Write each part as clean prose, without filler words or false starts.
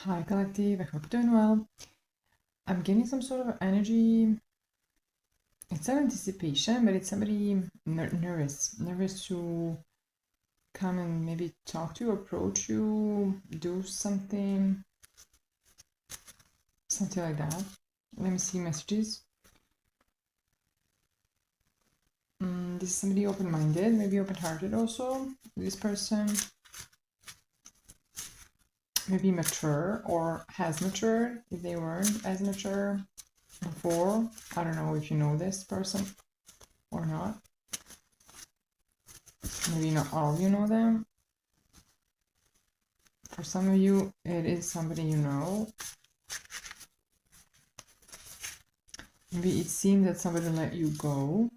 Hi Collective, I hope you're doing well. I'm getting some sort of energy. It's not anticipation, but it's somebody nervous to come and maybe talk to you, approach you, do something like that. Let me see messages. This is somebody open-minded, maybe open-hearted also. This person maybe mature or has matured if they weren't as mature before. I don't know if you know this person or not. Maybe not all of you know them. For some of you, it is somebody you know. Maybe it seems that somebody let you go.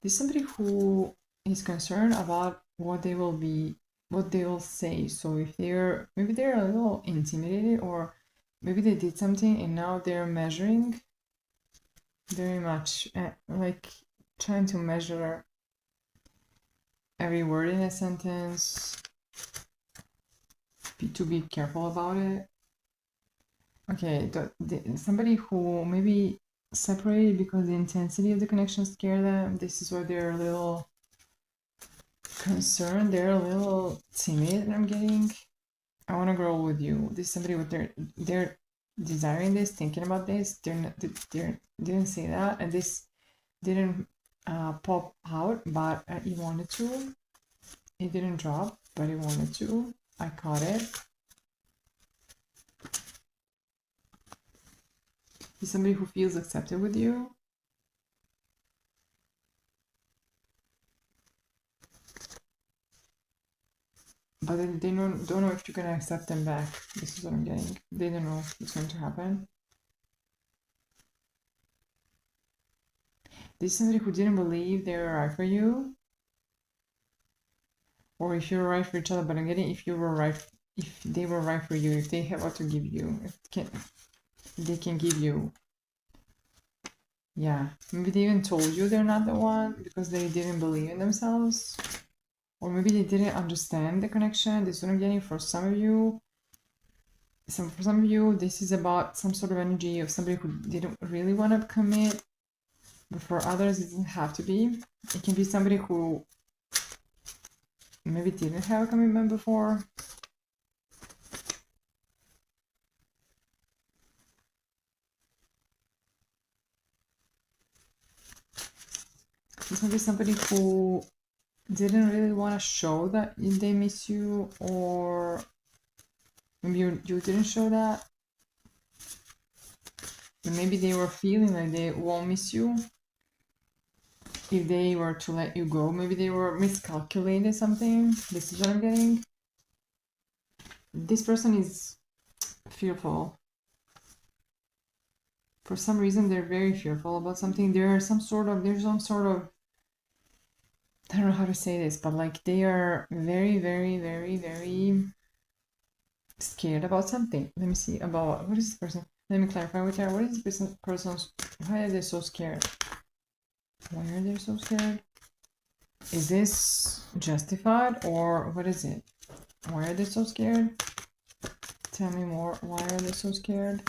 There's somebody who is concerned about what they will say. So if maybe they're a little intimidated, or maybe they did something and now they're measuring very much, like trying to measure every word in a sentence, to be careful about it. Okay, somebody who maybe separated because the intensity of the connection scared them. This is why they're a little concerned. They're a little timid. I'm getting. I want to grow with you. This is somebody with they're desiring this, thinking about this. They didn't say that, and this didn't pop out, but it wanted to. It didn't drop, but it wanted to. I caught it. Is somebody who feels accepted with you. But they don't know if you're gonna accept them back. This is what I'm getting. They don't know if it's going to happen. This is somebody who didn't believe they were right for you. Or if you're right for each other, but I'm getting if they were right for you, if they have what to give you, if they can give you. Yeah, maybe they even told you they're not the one because they didn't believe in themselves. Or maybe they didn't understand the connection. This is what I'm getting for some of you. For some of you, this is about some sort of energy of somebody who didn't really want to commit. But for others, it doesn't have to be. It can be somebody who maybe didn't have a commitment before. This might be somebody who didn't really want to show that they miss you, or maybe you didn't show that. And maybe they were feeling like they won't miss you if they were to let you go. Maybe they were miscalculated something. This is what I'm getting. This person is fearful. For some reason, they're very fearful about something. There's some sort of, I don't know how to say this, but like they are very, very, very, very scared about something. Let me see about what is this person. Let me clarify with her. What is this person's? Why are they so scared? Why are they so scared? Is this justified or what is it? Why are they so scared? Tell me more. Why are they so scared?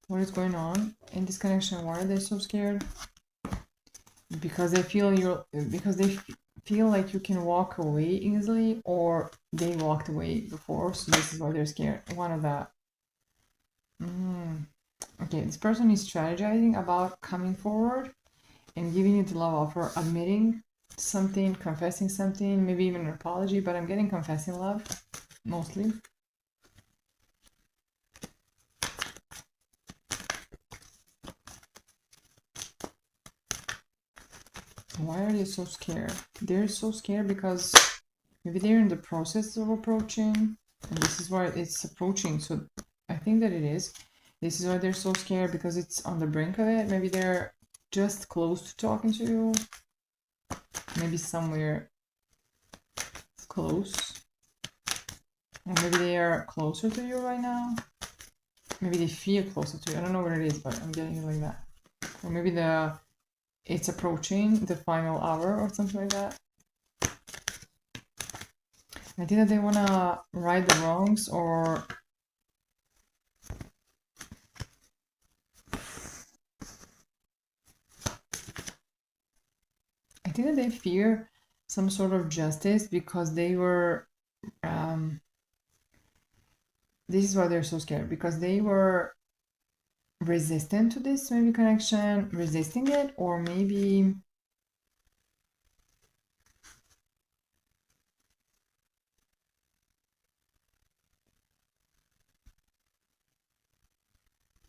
What is going on in this connection? Why are they so scared? Because they feel feel like you can walk away easily, or they walked away before, so this is why they're scared. One of that. Okay, this person is strategizing about coming forward and giving you the love offer, admitting something, confessing something, maybe even an apology, but I'm getting confessing love mostly. Why are they so scared? They're so scared because maybe they're in the process of approaching, and this is why it's approaching. So I think that it is. This is why they're so scared, because it's on the brink of it. Maybe they're just close to talking to you. Maybe somewhere close. Or maybe they are closer to you right now. Maybe they feel closer to you. I don't know what it is, but I'm getting it like that. Or maybe it's approaching the final hour or something like that. I think that they want to right the wrongs, or I think that they fear some sort of justice because they were, this is why they're so scared, because they were resistant to this maybe connection, resisting it, or maybe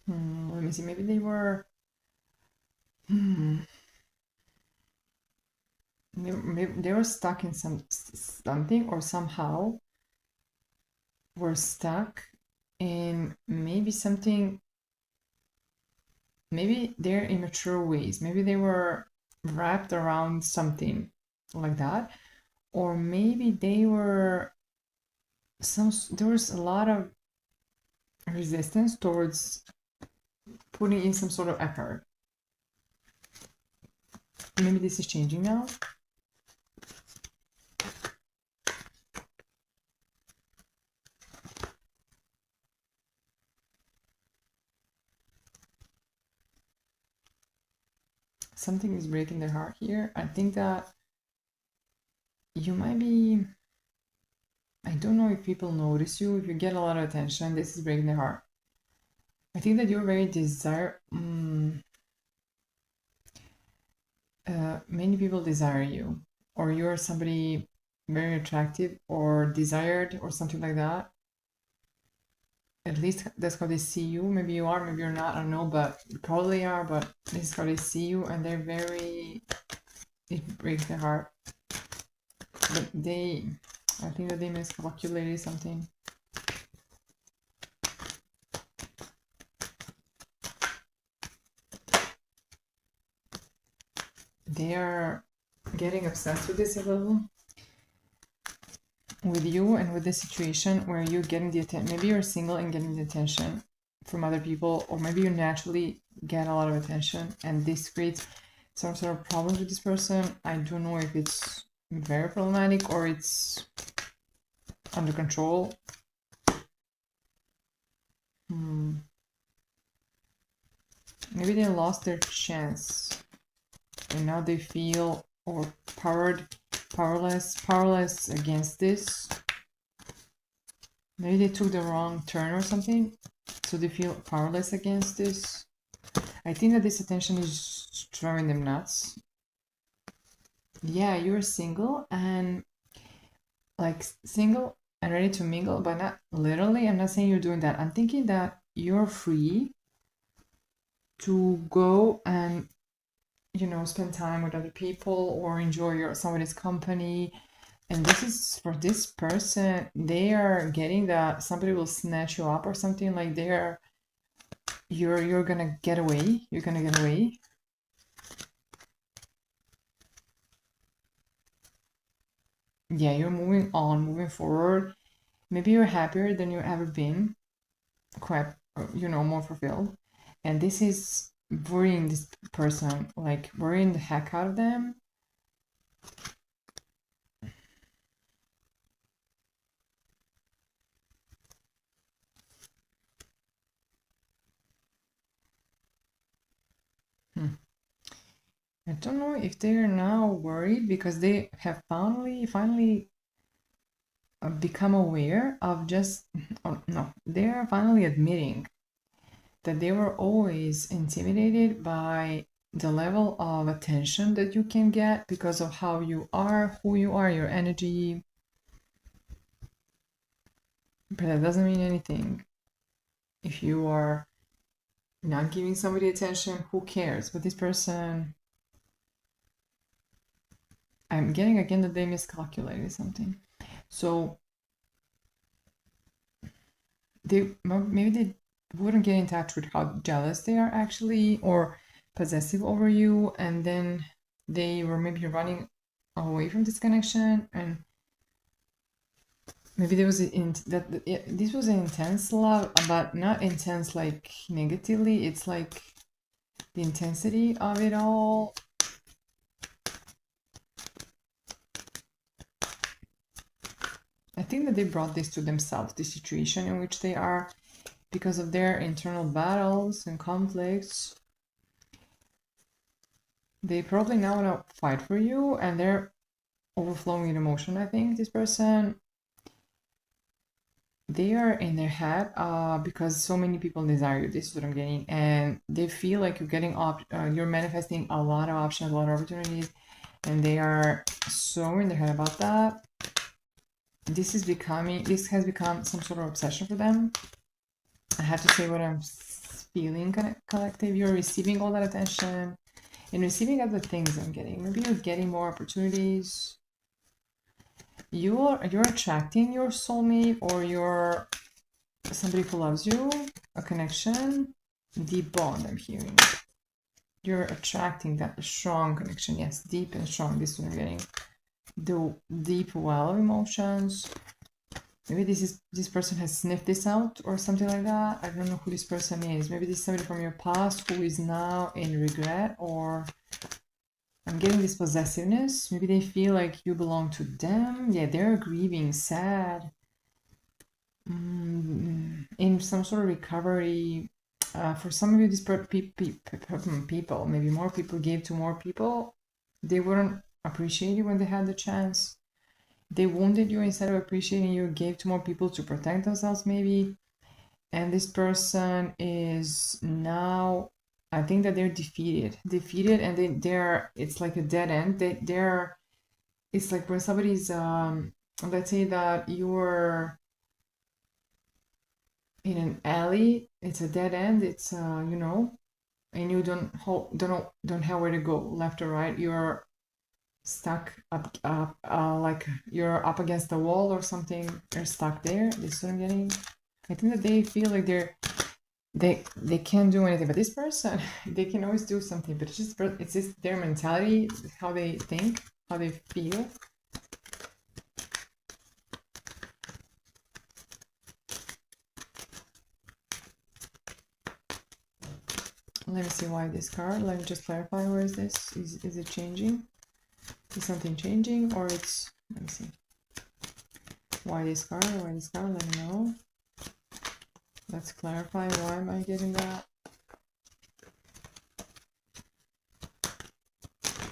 let me see, maybe they were maybe they were stuck in something, or somehow were stuck in maybe something, maybe their immature ways, maybe they were wrapped around something like that, or maybe they were there was a lot of resistance towards putting in some sort of effort. Maybe this is changing now. Something is breaking their heart here. I think that you might be, I don't know if people notice you, if you get a lot of attention, this is breaking their heart. I think that you're very many people desire you, or you're somebody very attractive or desired or something like that. At least that's how they see you. Maybe you are, maybe you're not, I don't know, but you probably are, but this is how they see you, and they're very, it breaks their heart. But I think that they miscalculated something. They are getting obsessed with this a little, with you and with the situation where you're getting the attention. Maybe you're single and getting the attention from other people, or maybe you naturally get a lot of attention and this creates some sort of problems with this person. I don't know if it's very problematic or it's under control. Maybe they lost their chance and now they feel powerless against this. Maybe they took the wrong turn or something, so they feel powerless against this. I think that this attention is driving them nuts. Yeah, you're single and single and ready to mingle, but not literally. I'm not saying you're doing that. I'm thinking that you're free to go and spend time with other people or enjoy somebody's company. And this is for this person, they are getting that somebody will snatch you up or something, like you're gonna get away. You're gonna get away. Yeah, you're moving on, moving forward. Maybe you're happier than you've ever been, quite, more fulfilled. And this is worrying this person, like worrying the heck out of them. I don't know if they're now worried because they have finally become aware of they are finally admitting that they were always intimidated by the level of attention that you can get because of how you are, who you are, your energy. But that doesn't mean anything. If you are not giving somebody attention, who cares? But this person, I'm getting again that they miscalculated something. So maybe they wouldn't get in touch with how jealous they are actually, or possessive over you, and then they were maybe running away from this connection, and maybe there was this was an intense love, but not intense like negatively. It's like the intensity of it all. I think that they brought this to themselves, the situation in which they are, because of their internal battles and conflicts. They probably now want to fight for you, and they're overflowing in emotion. I think this person, they are in their head because so many people desire you. This is what I'm getting, and they feel like you're getting you're manifesting a lot of options, a lot of opportunities, and they are so in their head about that. This has become some sort of obsession for them. I have to say what I'm feeling, collective. You're receiving all that attention and receiving other things I'm getting. Maybe you're getting more opportunities. You're attracting your soulmate, or you're somebody who loves you, a connection, deep bond. I'm hearing you're attracting that strong connection. Yes, deep and strong. This is what I'm getting. The deep well of emotions. Maybe this person has sniffed this out or something like that. I don't know who this person is. Maybe this is somebody from your past who is now in regret, or I'm getting this possessiveness. Maybe they feel like you belong to them. Yeah, they're grieving, sad, in some sort of recovery. For some of you, these people, maybe more people gave to more people. They wouldn't appreciate you when they had the chance. They wounded you, instead of appreciating you, gave to more people to protect themselves, maybe. And this person is now, I think that they're defeated, and they're, it's like a dead end. It's like when somebody's, let's say that you're in an alley, it's a dead end, it's, and you don't have where to go, left or right. You're stuck up, like you're up against the wall or something. You're stuck there. This is what I'm getting. I think that they feel like they can't do anything, but this person, they can always do something. But it's just their mentality, how they think, how they feel. Let me see why this card. Let me just clarify. Where is this? Is it changing? Is something changing, or it's, let me see. Why this card? Why this card? Let me know. Let's clarify. Why am I getting that?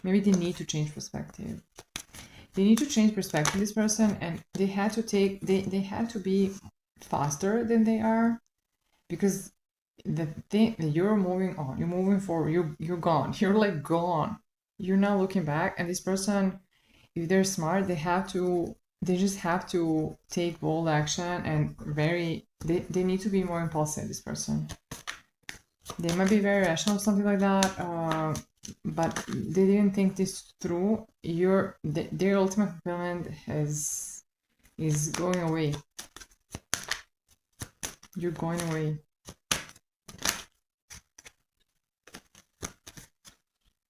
Maybe they need to change perspective. They need to change perspective, this person, and they had to take, they had to be faster than they are, because the thing, you're moving on, you're moving forward, you're gone, you're like gone. You're now looking back, and this person, if they're smart, they just have to take bold action, and they need to be more impulsive, this person. They might be very rational, something like that, but they didn't think this through. Their ultimate fulfillment is going away. You're going away.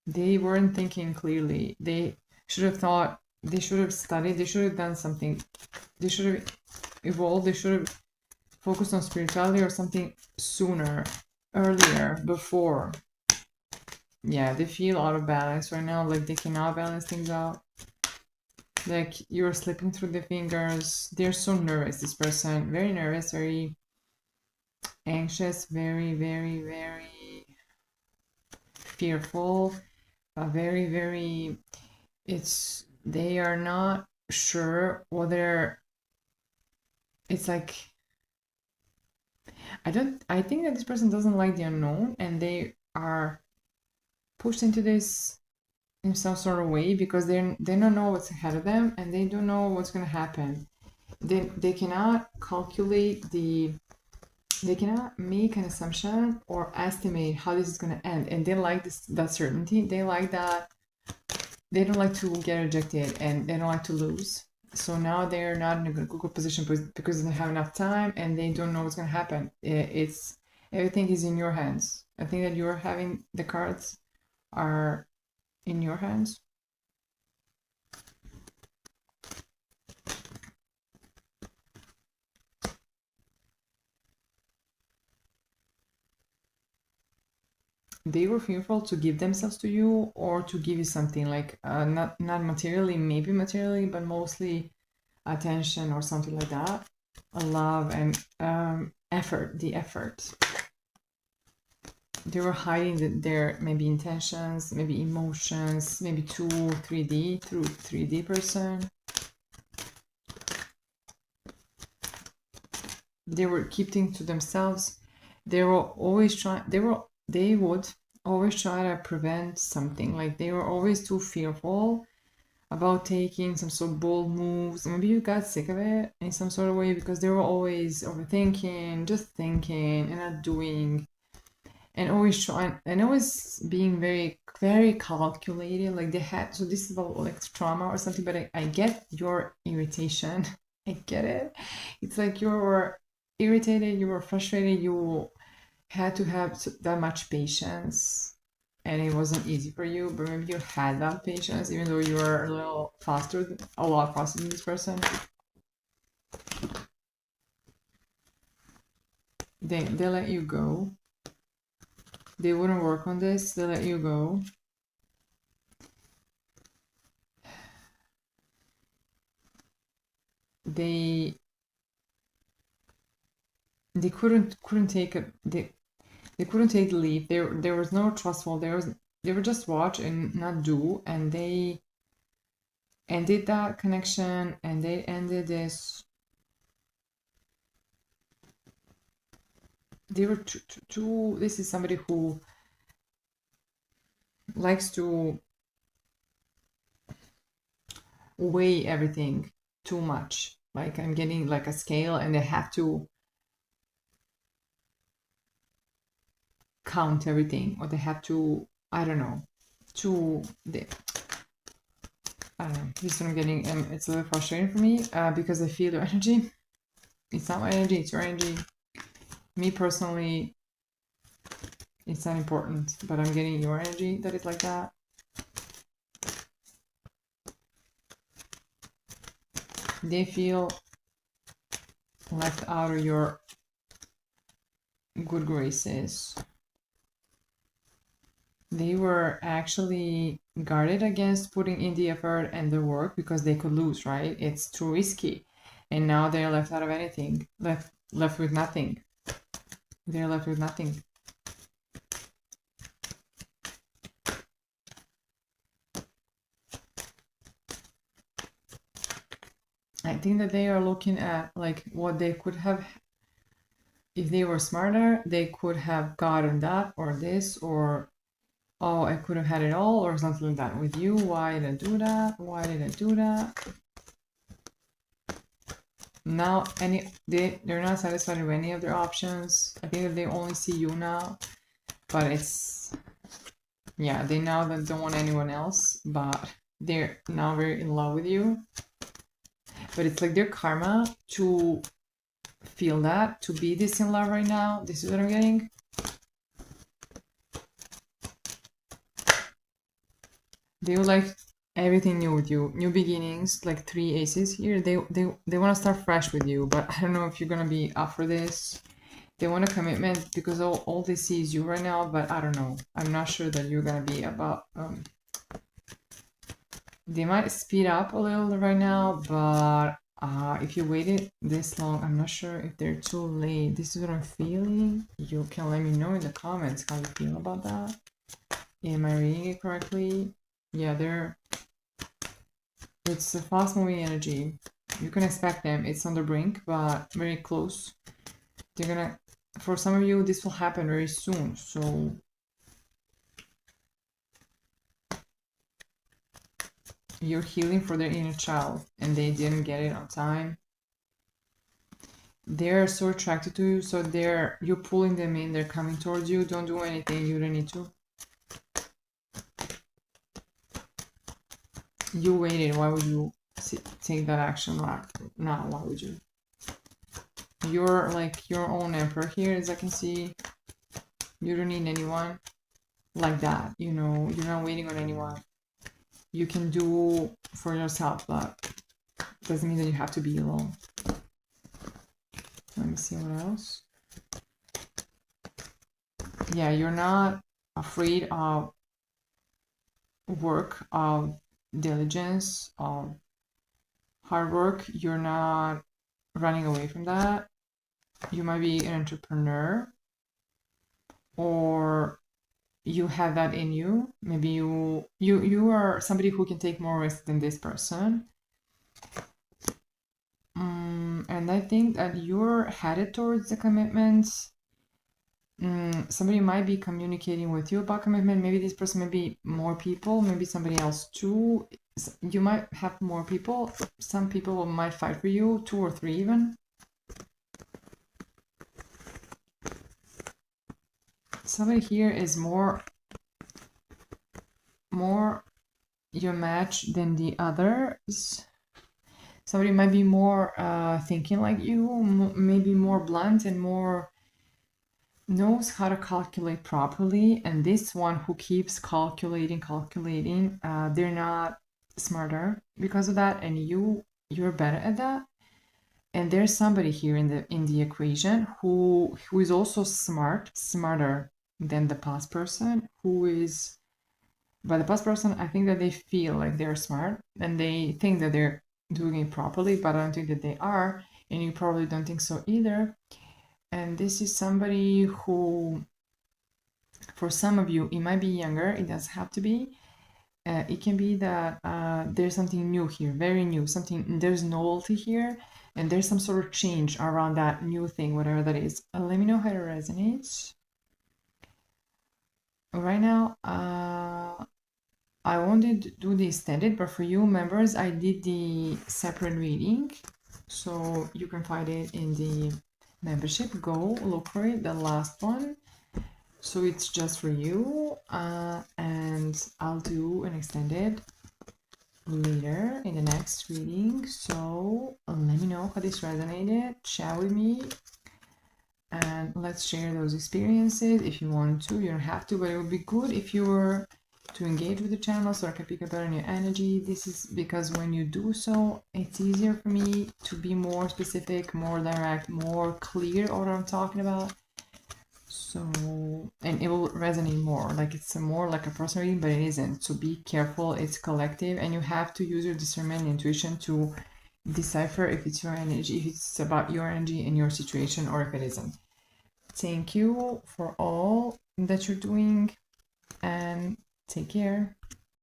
They weren't thinking clearly. They should have thought, they should have studied, they should have done something. They should have evolved, they should have focused on spirituality or something sooner, earlier, before. Yeah, they feel out of balance right now, like they cannot balance things out. Like you're slipping through the fingers. They're so nervous, this person. Very nervous, very anxious, very, very, very fearful. Very, very, they are not sure whether, it's like, I think that this person doesn't like the unknown, and they are pushed into this in some sort of way because they don't know what's ahead of them, and they don't know what's going to happen. They cannot calculate they cannot make an assumption or estimate how this is going to end, and they like that certainty. They like that. They don't like to get rejected, and they don't like to lose. So now they're not in a good position because they don't have enough time, and they don't know what's going to happen. Everything is in your hands. I think that you're having the cards are in your hands. They were fearful to give themselves to you, or to give you something like not materially, maybe materially, but mostly attention or something like that. A love and effort, the effort. they were hiding their maybe intentions, maybe emotions, maybe 3D person. They were keeping to themselves. They were always trying. They would always try to prevent something. Like they were always too fearful about taking some sort of bold moves. Maybe you got sick of it in some sort of way because they were always overthinking, just thinking and not doing, and always trying and always being very, very calculated. Like they had, so this is about like trauma or something, but I get your irritation. I get it. It's like you were irritated, you were frustrated, you had to have that much patience and it wasn't easy for you, but maybe you had that patience even though you were a lot faster than this person. They let you go. They wouldn't work on this, they let you go. They couldn't take a they couldn't take the leap. There was no trustful. They were just watch and not do, and they ended that connection and they ended this. They were too this is somebody who likes to weigh everything too much. Like I'm getting like a scale and they have to count everything, or they have to, I don't know, I don't know, this is what I'm getting, and it's a little frustrating for me because I feel your energy. It's not my energy, it's your energy. Me personally, it's not important, but I'm getting your energy that is like that. They feel left out of your good graces. They were actually guarded against putting in the effort and the work because they could lose, right? It's too risky. And now they're left out of anything, left with nothing. They're left with nothing. I think that they are looking at like what they could have, if they were smarter, they could have gotten that or this, or oh, I could have had it all, or something like that with you. Why did I do that? Why did I do that? Now they're not satisfied with any of their options. I think that they only see you now, but it's, yeah, they now that don't want anyone else, but they're now very in love with you. But it's like their karma to feel that, to be this in love right now. This is what I'm getting. They would like everything new with you, new beginnings, like 3 aces here. They want to start fresh with you, but I don't know if you're gonna be up for this. They want a commitment because all they see is you right now, but I don't know. I'm not sure that you're gonna be about. They might speed up a little right now, but if you waited this long, I'm not sure if they're too late. This is what I'm feeling. You can let me know in the comments how you feel about that. Am I reading it correctly? Yeah, it's a fast moving energy. You can expect them. It's on the brink, but very close. They're gonna, for some of you, this will happen very soon. So you're healing for their inner child and they didn't get it on time. They're so attracted to you, so you're pulling them in, they're coming towards you. Don't do anything, you don't need to. You waited, why would you take that action now? Why would you? You're like your own emperor here, as I can see. You don't need anyone like that, you know, you're not waiting on anyone. You can do for yourself, but doesn't mean that you have to be alone. Let me see what else. Yeah, you're not afraid of work, of diligence, of hard work. You're not running away from that. You might be an entrepreneur, or you have that in you. Maybe you are somebody who can take more risk than this person. And I think that you're headed towards the commitment. Somebody might be communicating with you about commitment. Maybe this person, maybe more people, maybe somebody else too. You might have more people. Some people might fight for you, 2 or 3 even. Somebody here is more your match than the others. Somebody might be more thinking like you, maybe more blunt and more knows how to calculate properly. And this one who keeps calculating, they're not smarter because of that, and you're better at that. And there's somebody here in the equation who is also smarter than the past person, who is, by the past person, I think that they feel like they're smart and they think that they're doing it properly, but I don't think that they are, and you probably don't think so either. And this is somebody who, for some of you, it might be younger, it doesn't have to be. It can be that there's something new here, very new, there's novelty here, and there's some sort of change around that new thing, whatever that is. Let me know how it resonates. Right now, I won't do the extended, but for you members, I did the separate reading, so you can find it in the membership. Go look for it, the last one. So it's just for you, and I'll do an extended later in the next reading. So let me know how this resonated, chat with me, and let's share those experiences if you want to. You don't have to, but it would be good if you were to engage with the channel so I can pick up better on your energy. This is because when you do so, it's easier for me to be more specific, more direct, more clear on what I'm talking about. So, and it will resonate more, like it's more like a personal reading, but it isn't. So be careful, it's collective, and you have to use your discernment and intuition to decipher if it's your energy, if it's about your energy and your situation, or if it isn't. Thank you for all that you're doing, and take care.